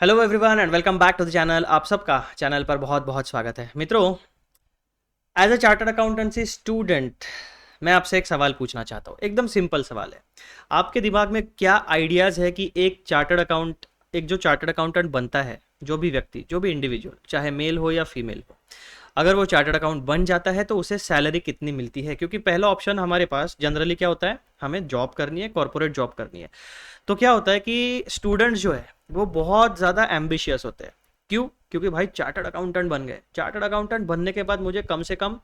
Hello everyone and welcome back to the channel. आप सबका channel पर बहुत बहुत स्वागत है। मित्रों, as a chartered accountancy student मैं आपसे एक सवाल पूछना चाहता हूँ। एकदम सिंपल सवाल है। आपके दिमाग में क्या आइडियाज़ है कि एक जो चार्टर्ड अकाउंटेंट बनता है, जो भी व्यक्ति, जो भी इंडिविजुअल, चाहे मेल हो या फीमेल हो, अगर वो चार्टर्ड अकाउंट बन जाता है तो उसे सैलरी कितनी मिलती है? क्योंकि पहला ऑप्शन हमारे पास जनरली क्या होता है, हमें जॉब करनी है, कॉर्पोरेट जॉब करनी है। तो क्या होता है कि स्टूडेंट्स जो है वो बहुत ज़्यादा एम्बिशियस होते हैं। क्यों? क्योंकि भाई चार्टर्ड अकाउंटेंट बन गए, चार्टर्ड अकाउंटेंट बनने के बाद मुझे कम से कम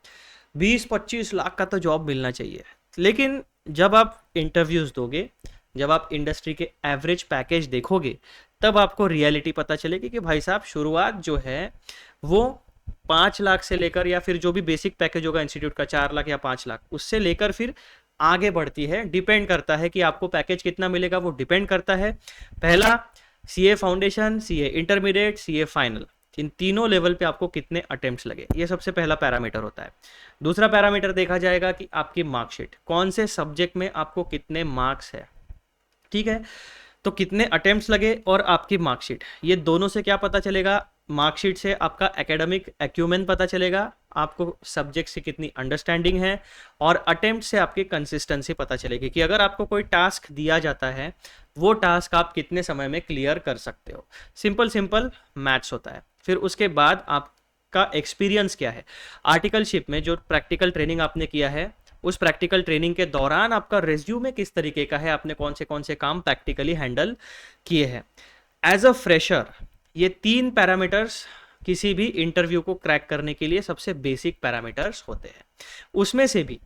20-25 लाख का तो जॉब मिलना चाहिए। लेकिन जब आप इंटरव्यूज़ दोगे, जब आप इंडस्ट्री के एवरेज पैकेज देखोगे, तब आपको रियलिटी पता चलेगी कि भाई साहब शुरुआत जो है वो 5 लाख से लेकर, या फिर जो भी बेसिक पैकेज होगा इंस्टीट्यूट का 4 लाख या 5 लाख, उससे लेकर फिर आगे बढ़ती है। डिपेंड करता है कि आपको पैकेज कितना मिलेगा, वो डिपेंड करता है पहला CA foundation, CA intermediate, CA final, इन तीनों लेवल पे आपको कितने अटेम्प्ट्स लगे, ये सबसे पहला पैरामीटर होता है। दूसरा पैरामीटर देखा जाएगा कि आपकी मार्कशीट, कौन से सब्जेक्ट में आपको कितने मार्क्स है। ठीक है, तो कितने अटेम्प्ट्स लगे और आपकी मार्कशीट, ये दोनों से क्या पता चलेगा? मार्कशीट से आपका एकेडमिक एक्यूमेन पता चलेगा, आपको सब्जेक्ट से कितनी अंडरस्टैंडिंग है, और अटेम्प्ट से आपकी कंसिस्टेंसी पता चलेगी कि अगर आपको कोई टास्क दिया जाता है वो टास्क आप कितने समय में क्लियर कर सकते हो। सिंपल सिंपल मैथ्स होता है। फिर उसके बाद आपका एक्सपीरियंस क्या है, आर्टिकलशिप में जो प्रैक्टिकल ट्रेनिंग आपने किया है, उस प्रैक्टिकल ट्रेनिंग के दौरान आपका रिज्यूमे किस तरीके का है, आपने कौन से काम प्रैक्टिकली हैंडल किए हैं। एज अ फ्रेशर ये 3 पैरामीटर्स किसी भी इंटरव्यू को क्रैक करने के लिए सबसे बेसिक पैरामीटर्स होते हैं। उसमें से भी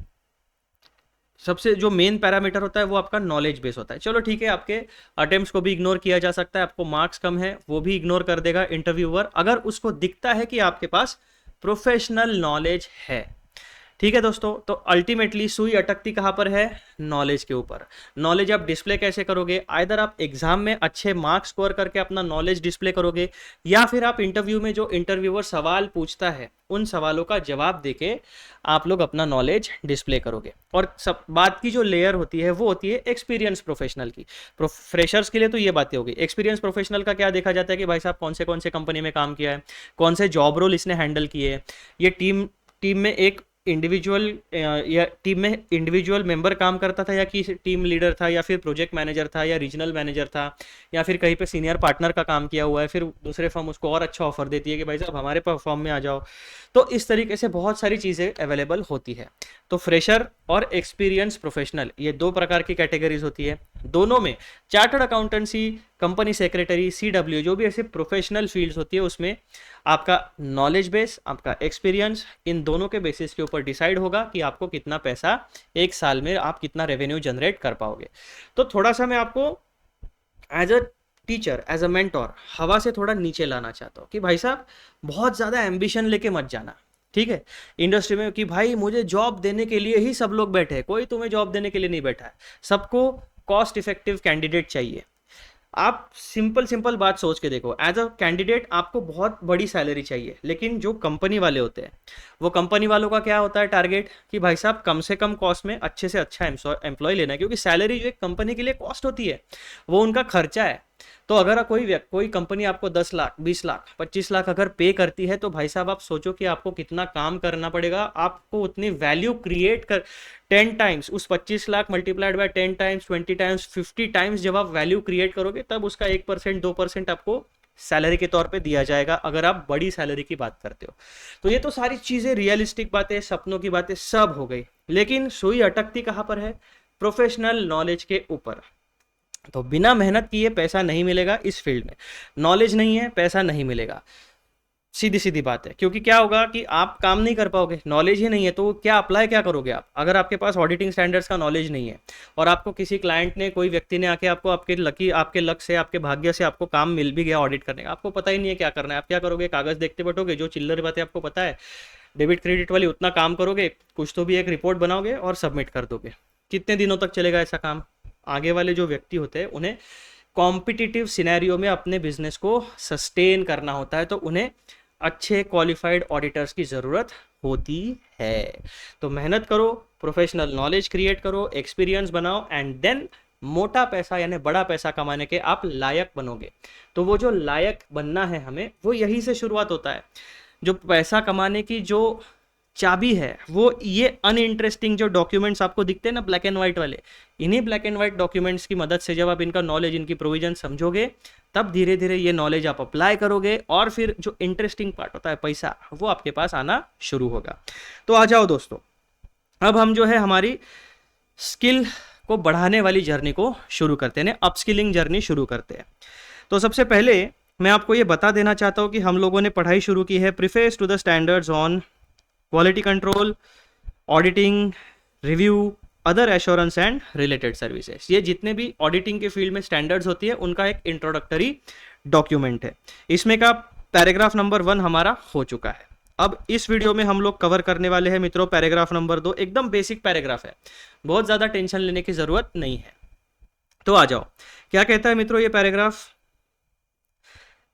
सबसे जो मेन पैरामीटर होता है वो आपका नॉलेज बेस होता है। चलो ठीक है, आपके अटेम्प्ट्स को भी इग्नोर किया जा सकता है, आपको मार्क्स कम है वो भी इग्नोर कर देगा इंटरव्यूअर, अगर उसको दिखता है कि आपके पास प्रोफेशनल नॉलेज है। ठीक है दोस्तों, तो अल्टीमेटली सुई अटकती कहाँ पर है? नॉलेज के ऊपर। नॉलेज आप डिस्प्ले कैसे करोगे? आइदर आप एग्जाम में अच्छे मार्क्स स्कोर करके अपना नॉलेज डिस्प्ले करोगे, या फिर आप इंटरव्यू में जो इंटरव्यूअर सवाल पूछता है उन सवालों का जवाब देके आप लोग अपना नॉलेज डिस्प्ले करोगे। और सब बात की जो लेयर होती है वो होती है एक्सपीरियंस प्रोफेशनल की। फ्रेशर्स के लिए तो ये बातें होगी। एक्सपीरियंस प्रोफेशनल का क्या देखा जाता है कि भाई साहब कौन से कंपनी में काम किया है, कौन से जॉब रोल इसने हैंडल किए, ये टीम में एक इंडिविजुअल या टीम में इंडिविजुअल मेंबर काम करता था, या कि टीम लीडर था, या फिर प्रोजेक्ट मैनेजर था, या रीजनल मैनेजर था, या फिर कहीं पे सीनियर पार्टनर का काम किया हुआ है, फिर दूसरे फर्म उसको और अच्छा ऑफर देती है कि भाई साहब हमारे फर्म में आ जाओ। तो इस तरीके से बहुत सारी चीज़ें अवेलेबल होती है। तो फ्रेशर और एक्सपीरियंस प्रोफेशनल, ये 2 प्रकार की कैटेगरीज होती है। दोनों में chartered accountancy, company secretary, CW, जो भी ऐसे प्रोफेशनल फील्ड्स होती है, उसमें आपका नॉलेज बेस, आपका एक्सपीरियंस, इन दोनों के बेसिस के ऊपर डिसाइड होगा कि आपको कितना पैसा एक साल में, आप कितना रेवेन्यू जनरेट कर पाओगे। तो थोड़ा सा मैं आपको as a teacher, as a mentor, हवा से थोड़ा नीचे लाना चाहता हूँ कि भाई साहब बहुत ज़्यादा एम्बिशन लेके मत जाना। ठीक है, इंडस्ट्री में कि भाई मुझे जॉब देने के लिए ही सब लोग बैठे हैं, कोई तुम्हें जॉब देने के लिए नहीं बैठा है। सबको कॉस्ट इफेक्टिव कैंडिडेट चाहिए। आप सिंपल सिंपल बात सोच के देखो, एज अ कैंडिडेट आपको बहुत बड़ी सैलरी चाहिए, लेकिन जो कंपनी वाले होते हैं, वो कंपनी वालों का क्या होता है टारगेट, कि भाई साहब कम से कम कॉस्ट में अच्छे से अच्छा एम्प्लॉय लेना है। क्योंकि सैलरी जो एक कंपनी के लिए कॉस्ट होती है वो उनका खर्चा है। तो अगर कोई कंपनी आपको 10 लाख, 20 लाख, 25 लाख अगर पे करती है, तो भाई साहब आप सोचो कि आपको कितना काम करना पड़ेगा, आपको उतनी वैल्यू क्रिएट कर 10 टाइम्स, उस 25 lakh multiplied by 10 times, 20 times, 50 times जब आप वैल्यू क्रिएट करोगे, तब उसका 1%, 2% आपको सैलरी के तौर पे दिया जाएगा, अगर आप बड़ी सैलरी की बात करते हो। तो ये तो सारी चीजें रियलिस्टिक बातें, सपनों की बातें सब हो गई, लेकिन सुई अटकती कहाँ पर है? प्रोफेशनल नॉलेज के ऊपर। तो बिना मेहनत किए पैसा नहीं मिलेगा इस फील्ड में। नॉलेज नहीं है, पैसा नहीं मिलेगा, सीधी सीधी बात है। क्योंकि क्या होगा कि आप काम नहीं कर पाओगे, नॉलेज ही नहीं है, तो क्या अप्लाई क्या करोगे आप? अगर आपके पास ऑडिटिंग स्टैंडर्ड्स का नॉलेज नहीं है, और आपको किसी क्लाइंट ने, कोई व्यक्ति ने आके आपको आपके लक से, आपके भाग्य से आपको काम मिल भी गया ऑडिट करने का, आपको पता ही नहीं है क्या करना है, आप क्या करोगे? कागज देखते बैठोगे, जो चिल्लर बातें आपको पता है डेबिट क्रेडिट वाली, उतना काम करोगे, कुछ तो भी एक रिपोर्ट बनाओगे और सबमिट कर दोगे। कितने दिनों तक चलेगा ऐसा काम? आगे वाले जो व्यक्ति होते हैं उन्हें कॉम्पिटिटिव सिनेरियो में अपने बिजनेस को सस्टेन करना होता है, तो उन्हें अच्छे क्वालिफाइड ऑडिटर्स की ज़रूरत होती है। तो मेहनत करो, प्रोफेशनल नॉलेज क्रिएट करो, एक्सपीरियंस बनाओ, एंड देन मोटा पैसा यानी बड़ा पैसा कमाने के आप लायक बनोगे। तो वो जो लायक बनना है हमें, वो यही से शुरुआत होता है। जो पैसा कमाने की जो चाबी है वो ये अनइंटरेस्टिंग जो डॉक्यूमेंट्स आपको दिखते हैं ना, ब्लैक एंड व्हाइट वाले, इन्हीं ब्लैक एंड व्हाइट डॉक्यूमेंट्स की मदद से जब आप इनका नॉलेज, इनकी प्रोविजन समझोगे, तब धीरे धीरे ये नॉलेज आप अप्लाई करोगे और फिर जो इंटरेस्टिंग पार्ट होता है पैसा, वो आपके पास आना शुरू होगा। तो आ जाओ दोस्तों, अब हम जो है हमारी स्किल को बढ़ाने वाली जर्नी को शुरू करते हैं, अपस्किलिंग जर्नी शुरू करते हैं। तो सबसे पहले मैं आपको ये बता देना चाहता हूँ कि हम लोगों ने पढ़ाई शुरू की है preface to the standards on quality control, auditing, review, other assurance and related services. ये जितने भी ऑडिटिंग के फील्ड में स्टैंडर्ड्स होती है उनका एक इंट्रोडक्टरी डॉक्यूमेंट है। इसमें का पैराग्राफ नंबर 1 हमारा हो चुका है। अब इस वीडियो में हम लोग कवर करने वाले हैं मित्रों पैराग्राफ नंबर 2। एकदम बेसिक पैराग्राफ है, बहुत ज्यादा टेंशन लेने की जरूरत नहीं है। तो आ जाओ, क्या कहता है मित्रों ये paragraph?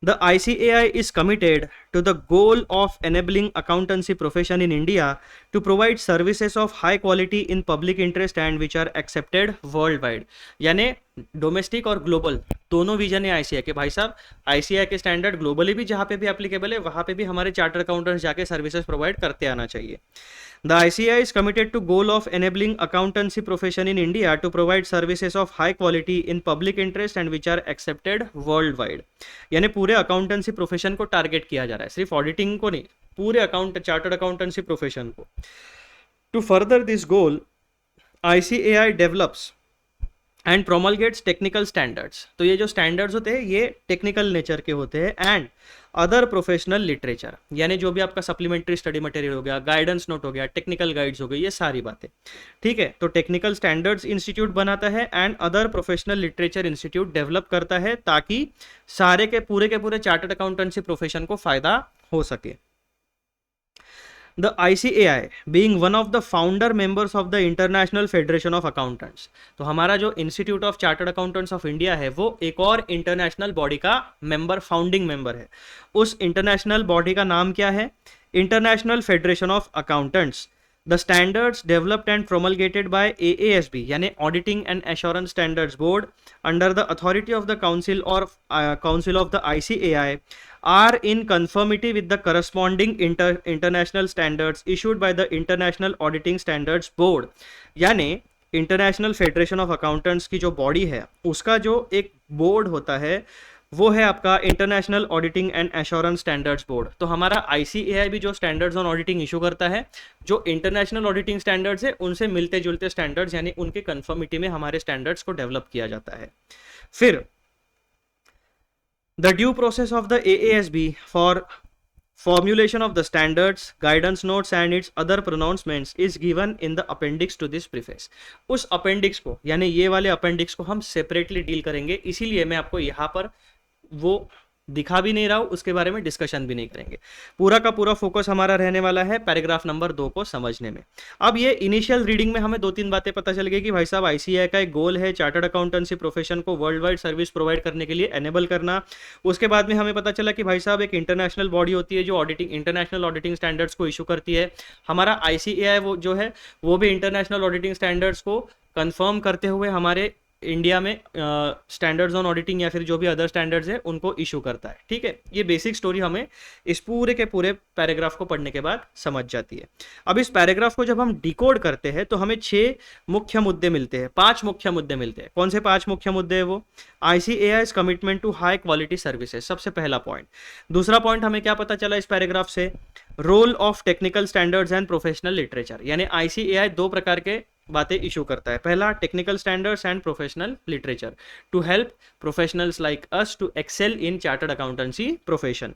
The ICAI is committed to the goal of enabling accountancy profession in India to provide services of high quality in public interest and which are accepted worldwide। यानी डोमेस्टिक और ग्लोबल दोनों विजन है ICI के। भाई साहब, ICI के standard globally भी जहाँ पे भी एप्लीकेबल है वहाँ पे भी हमारे चार्टर्ड अकाउंटेंट्स जाके सर्विसेज प्रोवाइड करते आना चाहिए। The ICAI is committed to goal of enabling accountancy profession in India to provide services of high quality in public interest and which are accepted worldwide। यानी पूरे अकाउंटेंसी प्रोफेशन को target किया जा रहा है, सिर्फ ऑडिटिंग को नहीं, पूरे चार्टर्ड अकाउंटेंसी प्रोफेशन को। To further this goal, ICAI develops and promulgates technical standards. तो ये जो स्टैंडर्ड्स होते हैं ये टेक्निकल नेचर के होते हैं। एंड अदर प्रोफेशनल लिटरेचर, यानी जो भी आपका सप्लीमेंट्री स्टडी मटेरियल हो गया, गाइडेंस नोट हो गया, टेक्निकल गाइड्स हो गई, ये सारी बातें, ठीक है। तो टेक्निकल स्टैंडर्ड्स इंस्टीट्यूट बनाता है and other professional literature institute develop करता है ताकि सारे के पूरे चार्टर्ड अकाउंटेंसी प्रोफेशन को फायदा हो सके। The ICAI being one of the founder members of the International Federation of Accountants, तो हमारा जो institute of chartered accountants of India है वो एक और इंटरनेशनल बॉडी का मेंबर, फाउंडिंग मेंबर है। उस इंटरनेशनल बॉडी का नाम क्या है? International federation of accountants. The standards developed and promulgated by AASB यानी Auditing and Assurance Standards Board under the authority of the Council or Council of the ICAI are in conformity with the corresponding international standards issued by the International Auditing Standards Board। यानी international federation of accountants की जो body है उसका जो एक board होता है वो है आपका international auditing and assurance standards board. तो हमारा आईसीएआई भी जो स्टैंडर्ड्स ऑन ऑडिटिंग इशू करता है, जो इंटरनेशनल ऑडिटिंग स्टैंडर्ड्स है उनसे मिलते जुलते स्टैंडर्ड्स यानी उनके कंफर्मिटी में हमारे स्टैंडर्ड्स को डेवलप किया जाता है। फिर the due process of the AASB for formulation of the standards, guidance notes and its other pronouncements is given in the appendix to this preface। उस अपेंडिक्स को यानी ये वाले अपेंडिक्स को हम सेपरेटली डील करेंगे, इसीलिए मैं आपको यहाँ पर वो दिखा भी नहीं रहा हूँ, उसके बारे में डिस्कशन भी नहीं करेंगे। पूरा का पूरा फोकस हमारा रहने वाला है पैराग्राफ नंबर 2 को समझने में। अब ये इनिशियल रीडिंग में हमें 2-3 बातें पता चल गई कि भाई साहब आईसीएआई का एक गोल है चार्टर्ड अकाउंटेंसी प्रोफेशन को वर्ल्ड वाइड सर्विस प्रोवाइड करने के लिए एनेबल करना। उसके बाद में हमें पता चला कि भाई साहब एक इंटरनेशनल बॉडी होती है जो ऑडिटिंग, इंटरनेशनल ऑडिटिंग स्टैंडर्ड्स को इशू करती है। हमारा आईसीएआई वो जो है वो भी इंटरनेशनल ऑडिटिंग स्टैंडर्ड्स को कंफर्म करते हुए हमारे इंडिया में स्टैंडर्ड्स ऑन ऑडिटिंग या फिर जो भी अदर स्टैंडर्ड्स है उनको इशू करता है, ठीक है। ये बेसिक स्टोरी हमें इस पूरे के पूरे पैराग्राफ को पढ़ने के बाद समझ जाती है। अब इस पैराग्राफ को जब हम डिकोड करते हैं तो हमें 6 मुख्य मुद्दे मिलते हैं, 5 मुख्य मुद्दे मिलते हैं। कौन से 5 मुख्य मुद्दे हैं वो? ICAI's commitment to high quality services, सबसे पहला पॉइंट। दूसरा पॉइंट हमें क्या पता चला इस पैराग्राफ से? Role of technical standards and professional literature, यानी आईसीएआई 2 प्रकार के बातें इशू करता है। पहला technical standards and professional literature to help professionals like us to excel in chartered accountancy profession.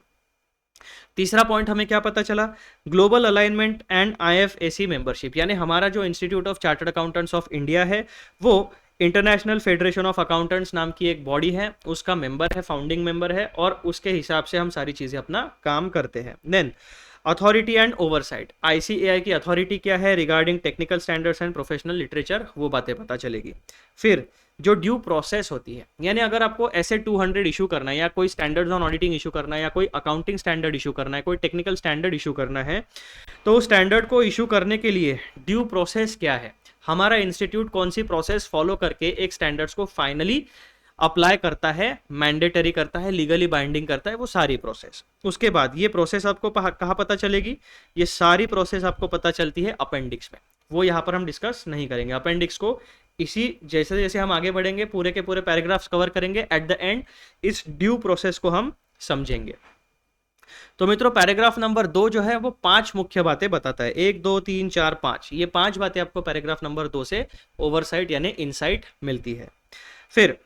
तीसरा पॉइंट हमें क्या पता चला? Global alignment and IFAC membership, यानी हमारा जो institute of chartered accountants of India है वो इंटरनेशनल फेडरेशन ऑफ अकाउंटेंट्स नाम की एक बॉडी है, उसका मेंबर है, फाउंडिंग मेंबर है और उसके हिसाब से हम सारी चीजें अपना काम करते हैं। Then authority and oversight, ICAI की अथॉरिटी क्या है regarding technical standards and professional literature, वो बातें पता चलेगी। फिर जो ड्यू प्रोसेस होती है, यानी अगर आपको ऐसे 200 इशू करना है या कोई स्टैंडर्ड्स ऑन ऑडिटिंग इशू करना है या कोई अकाउंटिंग स्टैंडर्ड इशू करना है, कोई टेक्निकल स्टैंडर्ड इशू करना है, तो उस स्टैंडर्ड को इशू करने के लिए ड्यू प्रोसेस क्या है? हमारा इंस्टीट्यूट कौन सी प्रोसेस फॉलो करके एक स्टैंडर्ड्स को फाइनली अप्लाई करता है, मैंडेटरी करता है, लीगली बाइंडिंग करता है, वो सारी प्रोसेस। उसके बाद ये प्रोसेस आपको कहाँ पता चलेगी? ये सारी प्रोसेस आपको पता चलती है अपेंडिक्स में, वो यहाँ पर हम डिस्कस नहीं करेंगे। अपेंडिक्स को इसी जैसे जैसे हम आगे बढ़ेंगे पूरे के पूरे पैराग्राफ्स कवर करेंगे, एट द एंड इस ड्यू प्रोसेस को हम समझेंगे। तो मित्रों पैराग्राफ नंबर 2 जो है वो 5 मुख्य बातें बताता है, 1 2 3 4 5, ये 5 बातें आपको पैराग्राफ नंबर 2 से ओवरसाइट यानी इनसाइट मिलती है। फिर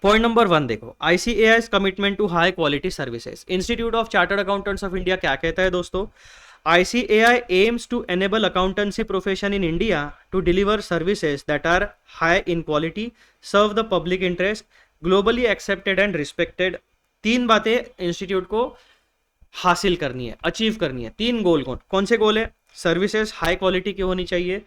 पॉइंट नंबर 1 देखो, ICAI's commitment to high quality services. Institute of chartered accountants of India क्या कहता है दोस्तों? ICAI aims to enable accountancy profession in India to deliver services that are high in quality, serve the public interest, globally accepted and respected। 3 बातें institute को हासिल करनी है, achieve करनी है। 3 गोल कौन से गोल है? सर्विसेज हाई क्वालिटी की होनी चाहिए,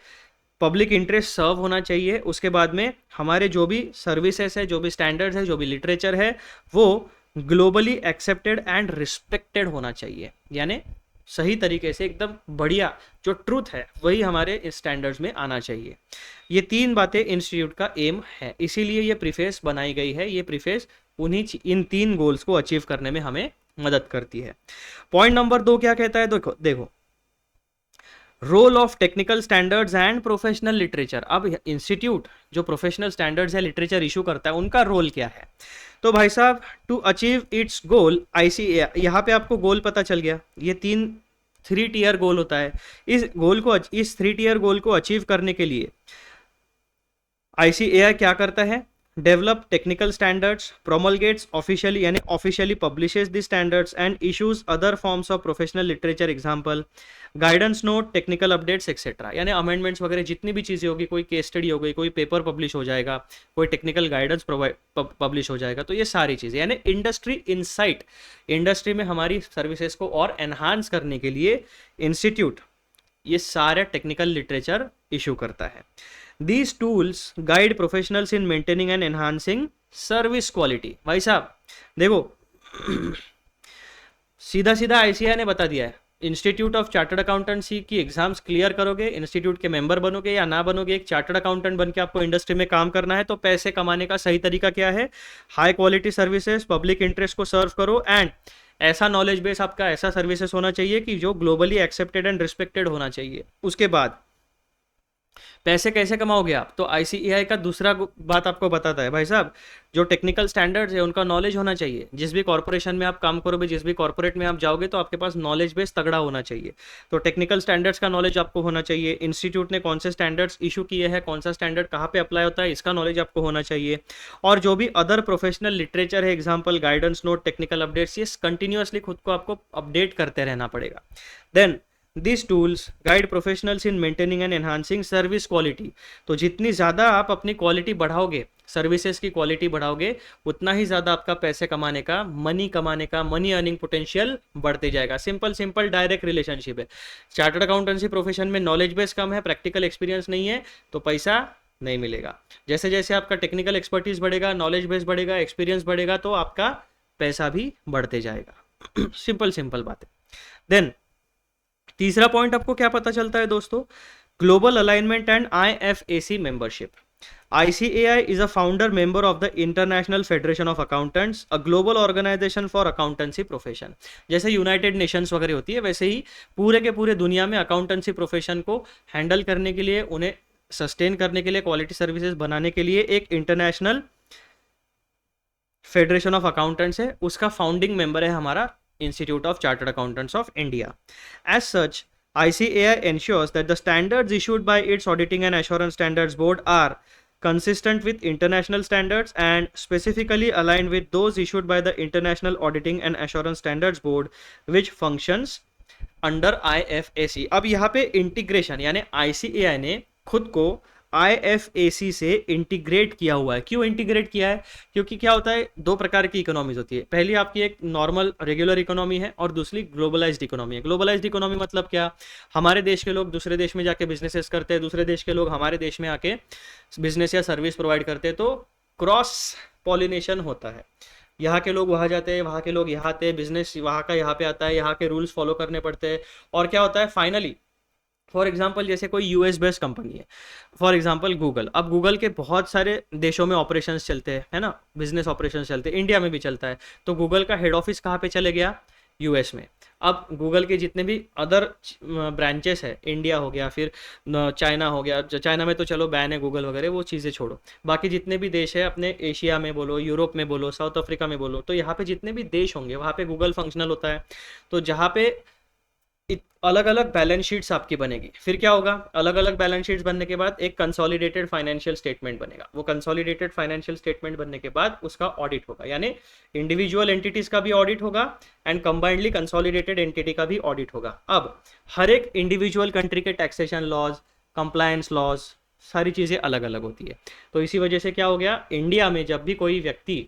पब्लिक इंटरेस्ट सर्व होना चाहिए, उसके बाद में हमारे जो भी सर्विसेज है, जो भी स्टैंडर्ड्स है, जो भी लिटरेचर है, वो ग्लोबली एक्सेप्टेड एंड रिस्पेक्टेड होना चाहिए, यानी सही तरीके से एकदम बढ़िया जो ट्रूथ है वही हमारे स्टैंडर्ड्स में आना चाहिए। ये 3 बातें इंस्टीट्यूट का एम है, इसीलिए ये प्रीफेस बनाई गई है। ये प्रीफेस इन 3 गोल्स को अचीव करने में हमें मदद करती है। पॉइंट नंबर 2 क्या कहता है? देखो role of technical standards and professional literature. अब इंस्टीट्यूट जो प्रोफेशनल स्टैंडर्ड्स है, लिटरेचर इशू करता है, उनका रोल क्या है? तो भाई साहब, to achieve its goal ICAI, यहाँ पे आपको गोल पता चल गया, ये 3 टीयर गोल होता है। इस 3 टीयर गोल को अचीव करने के लिए ICAI क्या करता है? डेवलप टेक्निकल स्टैंडर्ड्स, प्रोमलगेट्स ऑफिशियली यानी officially publishes the standards and issues other forms of professional literature, example guidance note, technical updates etcetera, यानी अमेंडमेंट्स वगैरह जितनी भी चीज़ें होगी, कोई केस स्टडी हो गई, कोई पेपर पब्लिश हो जाएगा, कोई टेक्निकल गाइडेंस पब्लिश हो जाएगा, तो ये सारी चीज़ें यानी इंडस्ट्री इनसाइट, इंडस्ट्री में हमारी सर्विसेज को और एनहांस करने के लिए इंस्टीट्यूट ये सारे टेक्निकल लिटरेचर इशू करता है। These tools guide professionals in maintaining and enhancing service quality। भाई साहब देखो सीधा सीधा ICAI ने बता दिया है, इंस्टीट्यूट ऑफ चार्टर्ड अकाउंटेंसी की एग्जाम्स क्लियर करोगे, इंस्टीट्यूट के मेंबर बनोगे या ना बनोगे, एक चार्टर्ड अकाउंटेंट बन के आपको इंडस्ट्री में काम करना है, तो पैसे कमाने का सही तरीका क्या है? High quality services, public interest को सर्व करो, एंड ऐसा नॉलेज बेस आपका, ऐसा सर्विसेज होना चाहिए कि जो ग्लोबली एक्सेप्टेड एंड रिस्पेक्टेड होना चाहिए। उसके बाद पैसे कैसे कमाओगे आप? तो ICAI का दूसरा बात आपको बताता है, भाई साहब जो टेक्निकल स्टैंडर्ड्स है उनका नॉलेज होना चाहिए। जिस भी कॉर्पोरेशन में आप काम करोगे, जिस भी कॉर्पोरेट में आप जाओगे, तो आपके पास नॉलेज बेस तगड़ा होना चाहिए। तो टेक्निकल स्टैंडर्ड्स का नॉलेज आपको होना चाहिए, इंस्टीट्यूट ने कौन से स्टैंडर्ड्स इशू किए हैं, कौन सा स्टैंडर्ड कहाँ पे अप्लाई होता है, इसका नॉलेज आपको होना चाहिए। और जो भी अदर प्रोफेशनल लिटरेचर है, example guidance note, technical updates, ये कंटिन्यूसली खुद को आपको अपडेट करते रहना पड़ेगा। Then These tools guide professionals in maintaining and enhancing service quality। तो जितनी ज़्यादा आप अपनी क्वालिटी बढ़ाओगे, सर्विसेज की क्वालिटी बढ़ाओगे, उतना ही ज़्यादा आपका पैसे कमाने का, मनी अर्निंग पोटेंशियल बढ़ते जाएगा। सिंपल डायरेक्ट रिलेशनशिप है। चार्टर्ड अकाउंटेंसी प्रोफेशन में नॉलेज बेस कम है, प्रैक्टिकल एक्सपीरियंस नहीं है, तो पैसा नहीं मिलेगा। जैसे जैसे आपका टेक्निकल एक्सपर्टीज बढ़ेगा, नॉलेज बेस बढ़ेगा, एक्सपीरियंस बढ़ेगा, तो आपका पैसा भी बढ़ते जाएगा। सिंपल बात है। देन तीसरा पॉइंट आपको क्या पता चलता है दोस्तों? Global alignment and IFAC membership. ICAI is a founder member of the International Federation of Accountants, a global organization for accountancy profession। जैसे यूनाइटेड नेशंस वगैरह होती है, वैसे ही पूरे के पूरे दुनिया में अकाउंटेंसी प्रोफेशन को हैंडल करने के लिए, उन्हें सस्टेन करने के लिए, क्वालिटी सर्विसेज बनाने के लिए एक इंटरनेशनल फेडरेशन ऑफ अकाउंटेंट्स है, उसका फाउंडिंग मेंबर है हमारा Institute of Chartered Accountants of India। As such, ICAI ensures that the standards issued by its Auditing and Assurance Standards Board are consistent with international standards and specifically aligned with those issued by the International Auditing and Assurance Standards Board, which functions under IFAC। अब यहाँ पे integration यानी ICAI ने खुद को IFAC से integrate किया हुआ है। क्यों इंटीग्रेट किया है? क्योंकि क्या होता है, 2 प्रकार की इकोनॉमीज होती है। पहली आपकी एक नॉर्मल रेगुलर इकोनॉमी है और दूसरी ग्लोबलाइज्ड इकोनॉमी है। ग्लोबलाइज्ड इकोनॉमी मतलब क्या? हमारे देश के लोग दूसरे देश में जाके बिजनेसेस करते हैं, दूसरे देश के लोग हमारे देश में आके बिजनेस या सर्विस प्रोवाइड करते हैं, तो क्रॉस पॉलिनेशन होता है। यहाँ के लोग वहाँ जाते हैं, वहाँ के लोग यहाँ आते हैं, बिजनेस वहाँ का यहाँ पे आता है, यहाँ के रूल्स फॉलो करने पड़ते हैं, और क्या होता है फाइनली फॉर एग्जाम्पल जैसे कोई यूएस बेस्ड कंपनी है, फॉर एग्जाम्पल गूगल। अब गूगल के बहुत सारे देशों में ऑपरेशंस चलते हैं, है ना, बिजनेस ऑपरेशंस चलते हैं, इंडिया में भी चलता है। तो गूगल का हेड ऑफिस कहाँ पे चले गया? यूएस में। अब गूगल के जितने भी अदर ब्रांचेस है, इंडिया हो गया, फिर चाइना हो गया, चाइना में तो चलो बैन है गूगल वगैरह, वो चीज़ें छोड़ो, बाकी जितने भी देश है अपने एशिया में बोलो, यूरोप में बोलो, साउथ अफ्रीका में बोलो, तो यहाँ पे जितने भी देश होंगे वहाँ पे गूगल फंक्शनल होता है। तो जहाँ पे अलग अलग बैलेंस शीट्स आपकी बनेगी, फिर क्या होगा, अलग अलग बैलेंस शीट्स बनने के बाद एक कंसोलिडेटेड फाइनेंशियल स्टेटमेंट बनेगा। वो कंसोलिडेटेड फाइनेंशियल स्टेटमेंट बनने के बाद उसका ऑडिट होगा, यानी इंडिविजुअल एंटिटीज का भी ऑडिट होगा एंड कंबाइंडली कंसोलिडेटेड एंटिटी का भी ऑडिट होगा। अब हर एक इंडिविजुअल कंट्री के टैक्सेशन लॉज, कंप्लायंस लॉज, सारी चीज़ें अलग अलग होती है। तो इसी वजह से क्या हो गया, इंडिया में जब भी कोई व्यक्ति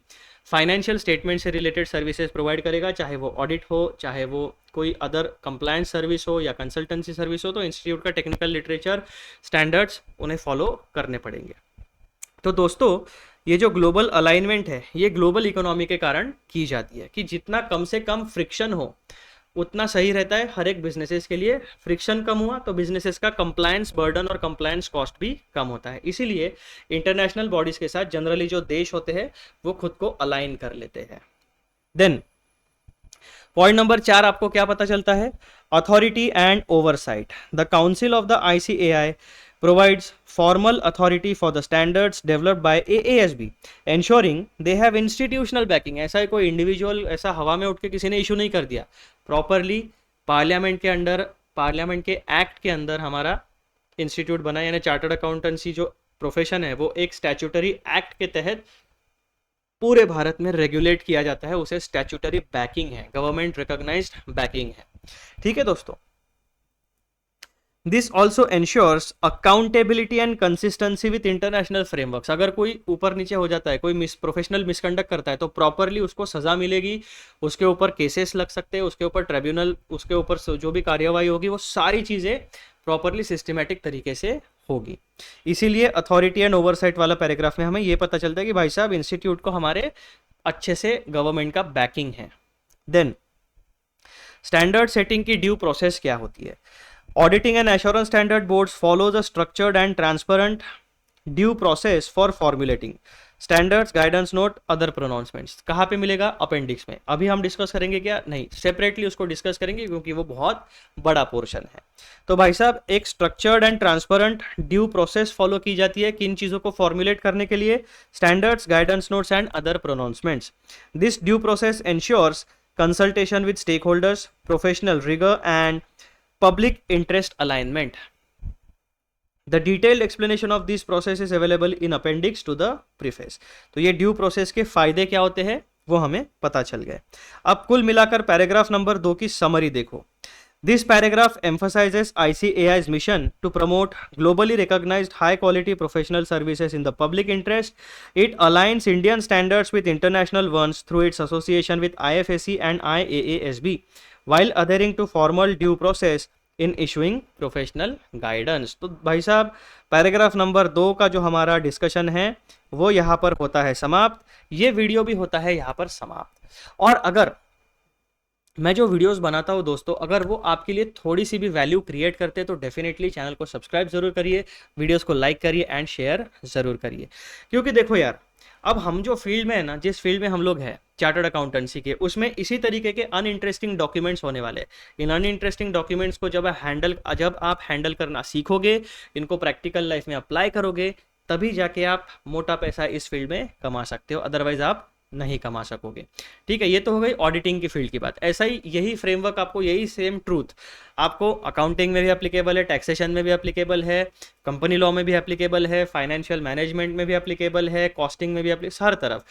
फाइनेंशियल स्टेटमेंट से रिलेटेड सर्विसेज प्रोवाइड करेगा, चाहे वो ऑडिट हो, चाहे वो कोई अदर कंप्लायंस सर्विस हो या कंसल्टेंसी सर्विस हो, तो इंस्टीट्यूट का टेक्निकल लिटरेचर स्टैंडर्ड्स उन्हें फॉलो करने पड़ेंगे। तो दोस्तों, ये जो ग्लोबल अलाइनमेंट है, ये ग्लोबल इकोनॉमी के कारण की जाती है कि जितना कम से कम फ्रिक्शन हो उतना सही रहता है हर एक बिजनेसेस के लिए। फ्रिक्शन कम हुआ तो बिजनेसेस का कंप्लायंस बर्डन और कंप्लायंस कॉस्ट भी कम होता है। इसीलिए इंटरनेशनल बॉडीज के साथ जनरली जो देश होते हैं वो खुद को अलाइन कर लेते हैं। देन पॉइंट नंबर 4 आपको क्या पता चलता है? Authority and oversight. The council of the ICAI provides formal authority for the standards developed by AASB, ensuring they have institutional backing। ऐसा कोई इंडिविजुअल ऐसा हवा में उठ के किसी ने इशू नहीं कर दिया, प्रॉपरली पार्लियामेंट के अंडर, पार्लियामेंट के एक्ट के अंदर हमारा इंस्टीट्यूट बना, यानी चार्टर्ड अकाउंटेंसी जो प्रोफेशन है वो एक स्टैट्यूटरी एक्ट के तहत पूरे भारत में रेगुलेट किया जाता है, उसे स्टैट्यूटरी बैकिंग है, गवर्नमेंट रिकॉग्नाइज्ड बैकिंग है। ठीक है दोस्तों, this also ensures accountability and consistency with international frameworks. अगर कोई ऊपर नीचे हो जाता है, कोई प्रोफेशनल मिसकंडक्ट करता है, तो प्रॉपरली उसको सजा मिलेगी, उसके ऊपर केसेस लग सकते हैं, उसके ऊपर ट्रिब्यूनल, उसके ऊपर जो भी कार्यवाही होगी वो सारी चीज़ें प्रॉपरली सिस्टमेटिक तरीके से होगी। इसीलिए अथॉरिटी एंड ओवरसाइट वाला पैराग्राफ में हमें ये पता चलता है कि भाई साहब इंस्टीट्यूट को हमारे अच्छे से गवर्नमेंट का बैकिंग है। देन स्टैंडर्ड सेटिंग की ड्यू प्रोसेस क्या होती है? Auditing and Assurance Standard Boards follows a structured and transparent due process for formulating standards, guidance note, other pronouncements। कहाँ पे मिलेगा? अपेंडिक्स में। अभी हम डिस्कस करेंगे क्या? नहीं, सेपरेटली उसको डिस्कस करेंगे क्योंकि वो बहुत बड़ा पोर्शन है। तो भाई साहब एक structured and transparent due process follow की जाती है किन चीज़ों को फॉर्मुलेट करने के लिए? Standards, guidance notes and other pronouncements. This due process ensures consultation with stakeholders, professional rigor and public interest alignment। The detailed explanation of this process is available in appendix to the preface। तो ये due process के फायदे क्या होते हैं वो हमें पता चल गए। अब कुल मिलाकर पैराग्राफ नंबर 2 की समरी देखो। This paragraph emphasizes ICAI's mission to promote globally recognized high-quality professional services in the public interest. It aligns Indian standards with international ones through its association with IFSC and IAASB, while adhering to formal due process in issuing professional guidance। तो भाई साहब paragraph number 2 का जो हमारा discussion है वो यहाँ पर होता है समाप्त। ये वीडियो भी होता है यहाँ पर समाप्त। और अगर मैं जो वीडियोस बनाता हूँ दोस्तों, अगर वो आपके लिए थोड़ी सी भी वैल्यू क्रिएट करते हैं तो डेफिनेटली चैनल को सब्सक्राइब जरूर करिए, वीडियोस को लाइक करिए एंड शेयर जरूर करिए। क्योंकि देखो यार, अब हम जो फील्ड में है ना, जिस फील्ड में हम लोग हैं चार्टर्ड अकाउंटेंसी के, उसमें इसी तरीके के अनइंटरेस्टिंग डॉक्यूमेंट्स होने वाले हैं। इन अनइंटरेस्टिंग डॉक्यूमेंट्स को जब आप हैंडल करना सीखोगे, इनको प्रैक्टिकल लाइफ में अप्लाई करोगे, तभी जाके आप मोटा पैसा इस फील्ड में कमा सकते हो, अदरवाइज आप नहीं कमा सकोगे। ठीक है, ये तो हो गई ऑडिटिंग की फील्ड की बात। ऐसा ही यही फ्रेमवर्क आपको, यही सेम ट्रूथ आपको अकाउंटिंग में भी एप्लीकेबल है, टैक्सेशन में भी एप्लीकेबल है, कंपनी लॉ में भी एप्लीकेबल है, फाइनेंशियल मैनेजमेंट में भी एप्लीकेबल है, कॉस्टिंग में भी हर तरफ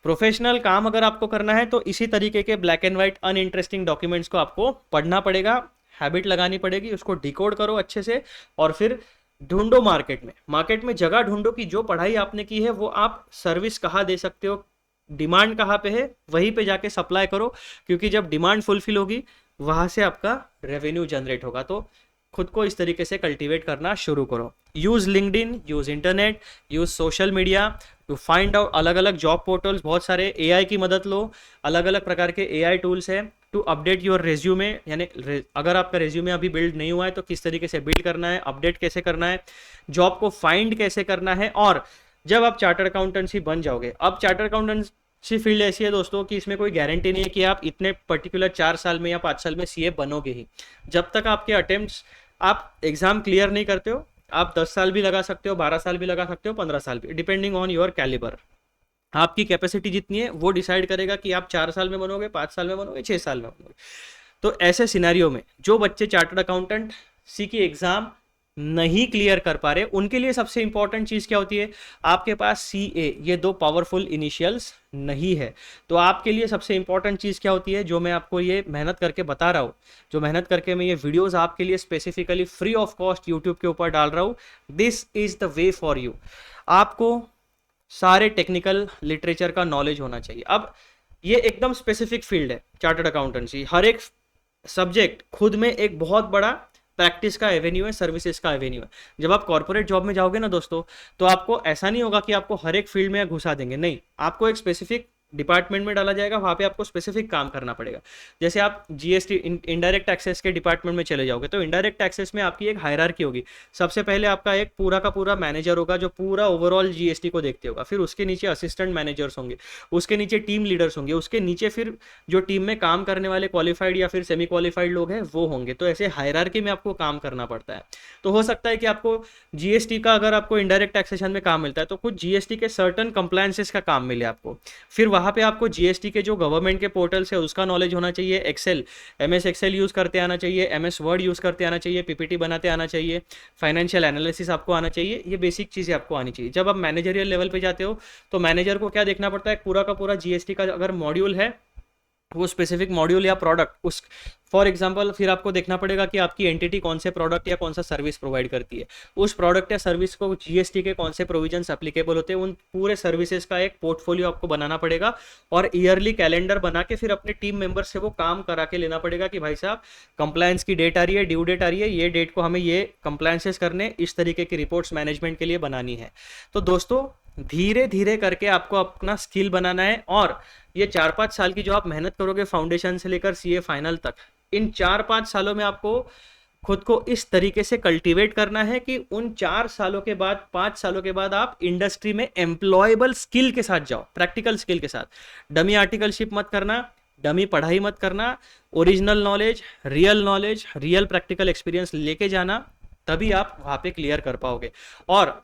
प्रोफेशनल काम अगर आपको करना है तो इसी तरीके के black and white uninteresting documents को आपको पढ़ना पड़ेगा, हैबिट लगानी पड़ेगी, उसको डिकोड करो अच्छे से और फिर ढूंढो मार्केट में जगह ढूंढो कि जो पढ़ाई आपने की है वो आप सर्विस कहाँ दे सकते हो, डिमांड कहाँ पे है, वहीं पे जाके सप्लाई करो। क्योंकि जब डिमांड फुलफिल होगी वहां से आपका रेवेन्यू जनरेट होगा। तो खुद को इस तरीके से कल्टीवेट करना शुरू करो। Use LinkedIn, use internet, use social media to find out अलग अलग जॉब पोर्टल्स, बहुत सारे एआई की मदद लो, अलग अलग प्रकार के एआई टूल्स हैं टू अपडेट योर रेज्यूमे। यानी अगर आपका रेज्यूमे अभी बिल्ड नहीं हुआ है तो किस तरीके से बिल्ड करना है, अपडेट कैसे करना है, जॉब को फाइंड कैसे करना है। और जब आप चार्टर्ड अकाउंटेंसी बन जाओगे, अब चार्टर्ड अकाउंटेंसी फील्ड ऐसी है दोस्तों कि इसमें कोई गारंटी नहीं है कि आप इतने पर्टिकुलर 4 साल में या 5 साल में सीए बनोगे ही। जब तक आपके अटेम्प्ट्स, आप एग्जाम क्लियर नहीं करते हो, आप 10 साल भी लगा सकते हो, 12 साल भी लगा सकते हो, 15 साल भी, डिपेंडिंग ऑन योर कैलिबर। आपकी कैपेसिटी जितनी है वो डिसाइड करेगा कि आप 4 साल में बनोगे, 5 साल में बनोगे, 6 साल में बनोगे। तो ऐसे सिनेरियो में जो बच्चे चार्टर्ड अकाउंटेंट सी की एग्जाम नहीं क्लियर कर पा रहे, उनके लिए सबसे इंपॉर्टेंट चीज क्या होती है, आपके पास CA ये 2 पावरफुल इनिशियल्स नहीं है। तो आपके लिए सबसे इंपॉर्टेंट चीज क्या होती है, जो मैं आपको ये मेहनत करके बता रहा हूँ, जो मेहनत करके मैं ये वीडियोस आपके लिए specifically free of cost YouTube के ऊपर डाल रहा हूँ, this is the way for you. आपको सारे टेक्निकल लिटरेचर का नॉलेज होना चाहिए। अब ये एकदम स्पेसिफिक फील्ड है चार्टर्ड अकाउंटेंसी, हर एक सब्जेक्ट खुद में एक बहुत बड़ा प्रैक्टिस का एवेन्यू है, सर्विसेज का एवेन्यू है। जब आप कॉर्पोरेट जॉब में जाओगे ना दोस्तों, तो आपको ऐसा नहीं होगा कि आपको हर एक फील्ड में घुसा देंगे, नहीं, आपको एक स्पेसिफिक डिपार्टमेंट में डाला जाएगा, वहाँ पे आपको स्पेसिफिक काम करना पड़ेगा। जैसे आप जीएसटी इनडायरेक्ट टैक्सेस के डिपार्टमेंट में चले जाओगे तो इनडायरेक्ट टैक्सेस में आपकी एक हायरार्की होगी। सबसे पहले आपका एक पूरा का पूरा मैनेजर होगा जो पूरा ओवरऑल जीएसटी को देखते होगा, फिर उसके नीचे असिस्टेंट मैनेजर्स होंगे, उसके नीचे टीम लीडर्स होंगे, उसके नीचे फिर जो टीम में काम करने वाले क्वालिफाइड या फिर सेमी क्वालिफाइड लोग हैं वो होंगे। तो ऐसे हायरार्की में आपको काम करना पड़ता है। तो हो सकता है कि आपको जीएसटी का, अगर आपको इनडायरेक्ट टैक्सेशन में काम मिलता है तो कुछ जीएसटी के सर्टन कंप्लायंसेस का काम मिले आपको, फिर वहाँ पे आपको जीएसटी के जो गवर्नमेंट के पोर्टल्स है उसका नॉलेज होना चाहिए, एक्सेल, MS एक्सेल यूज करते आना चाहिए, MS वर्ड यूज करते आना चाहिए, PPT बनाते आना चाहिए, फाइनेंशियल एनालिसिस आपको आना चाहिए, ये बेसिक चीजें आपको आनी चाहिए। जब आप मैनेजरियल लेवल पे जाते हो तो मैनेजर को क्या देखना पड़ता है, पूरा का पूरा जीएसटी का अगर मॉड्यूल है, वो स्पेसिफिक मॉड्यूल या प्रोडक्ट, उस फॉर एग्जांपल फिर आपको देखना पड़ेगा कि आपकी एंटिटी कौन से प्रोडक्ट या कौन सा सर्विस प्रोवाइड करती है, उस प्रोडक्ट या सर्विस को जीएसटी के कौन से प्रोविजंस एप्लीकेबल होते हैं, उन पूरे सर्विसेज का एक पोर्टफोलियो आपको बनाना पड़ेगा और ईयरली कैलेंडर बना के फिर अपने टीम मेंबर से वो काम करा के लेना पड़ेगा कि भाई साहब कंप्लायंस की डेट आ रही है, ड्यू डेट आ रही है, ये डेट को हमें ये कंप्लायंसेस करने, इस तरीके की रिपोर्ट्स मैनेजमेंट के लिए बनानी है। तो दोस्तों धीरे धीरे करके आपको अपना स्किल बनाना है और ये 4-5 साल की जो आप मेहनत करोगे फाउंडेशन से लेकर सीए फाइनल तक, इन 4-5 सालों में आपको खुद को इस तरीके से कल्टीवेट करना है कि उन 4 सालों के बाद, 5 सालों के बाद आप इंडस्ट्री में एम्प्लॉयबल स्किल के साथ जाओ, प्रैक्टिकल स्किल के साथ। डमी आर्टिकलशिप मत करना, डमी पढ़ाई मत करना, original knowledge, real practical experience लेके जाना, तभी आप वहां पे क्लियर कर पाओगे। और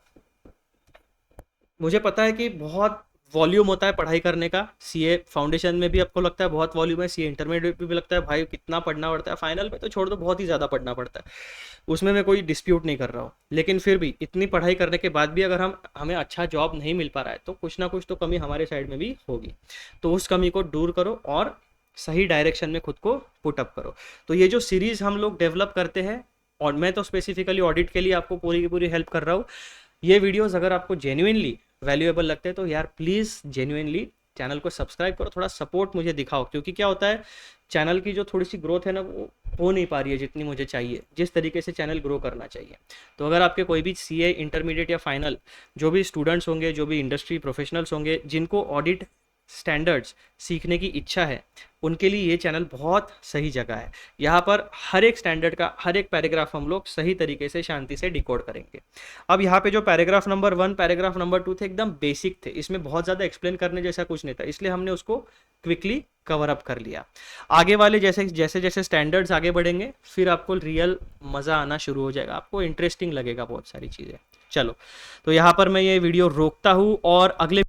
मुझे पता है कि बहुत वॉल्यूम होता है पढ़ाई करने का, सीए फाउंडेशन में भी आपको लगता है बहुत वॉल्यूम है, सीए इंटरमीडिएट में भी लगता है भाई कितना पढ़ना पड़ता है, फाइनल में तो छोड़ दो बहुत ही ज़्यादा पढ़ना पड़ता है, उसमें मैं कोई डिस्प्यूट नहीं कर रहा हूँ। लेकिन फिर भी इतनी पढ़ाई करने के बाद भी अगर हमें अच्छा जॉब नहीं मिल पा रहा है तो कुछ ना कुछ तो कमी हमारे साइड में भी होगी। तो उस कमी को दूर करो और सही डायरेक्शन में खुद को पुट अप करो। तो ये जो सीरीज़ हम लोग डेवलप करते हैं, और मैं तो स्पेसिफिकली ऑडिट के लिए आपको पूरी की पूरी हेल्प कर रहा हूँ, ये वीडियोस अगर आपको जेन्युइनली वैल्यूएबल लगते हैं तो यार प्लीज़ जेन्युइनली चैनल को सब्सक्राइब करो, थोड़ा सपोर्ट मुझे दिखाओ। क्योंकि क्या होता है, चैनल की जो थोड़ी सी ग्रोथ है ना, वो हो नहीं पा रही है जितनी मुझे चाहिए, जिस तरीके से चैनल ग्रो करना चाहिए। तो अगर आपके कोई भी सीए इंटरमीडिएट या फाइनल जो भी स्टूडेंट्स होंगे, जो भी इंडस्ट्री प्रोफेशनल्स होंगे, जिनको ऑडिट स्टैंडर्ड्स सीखने की इच्छा है, उनके लिए ये चैनल बहुत सही जगह है। यहाँ पर हर एक स्टैंडर्ड का हर एक पैराग्राफ हम लोग सही तरीके से शांति से डिकोड करेंगे। अब यहाँ पे जो पैराग्राफ नंबर 1, पैराग्राफ नंबर 2 थे, एकदम बेसिक थे, इसमें बहुत ज़्यादा एक्सप्लेन करने जैसा कुछ नहीं था, इसलिए हमने उसको क्विकली कवर अप कर लिया। आगे वाले जैसे जैसे जैसे स्टैंडर्ड्स आगे बढ़ेंगे फिर आपको रियल मज़ा आना शुरू हो जाएगा, आपको इंटरेस्टिंग लगेगा बहुत सारी चीज़ें। चलो, तो यहाँ पर मैं ये वीडियो रोकता हूँ और अगले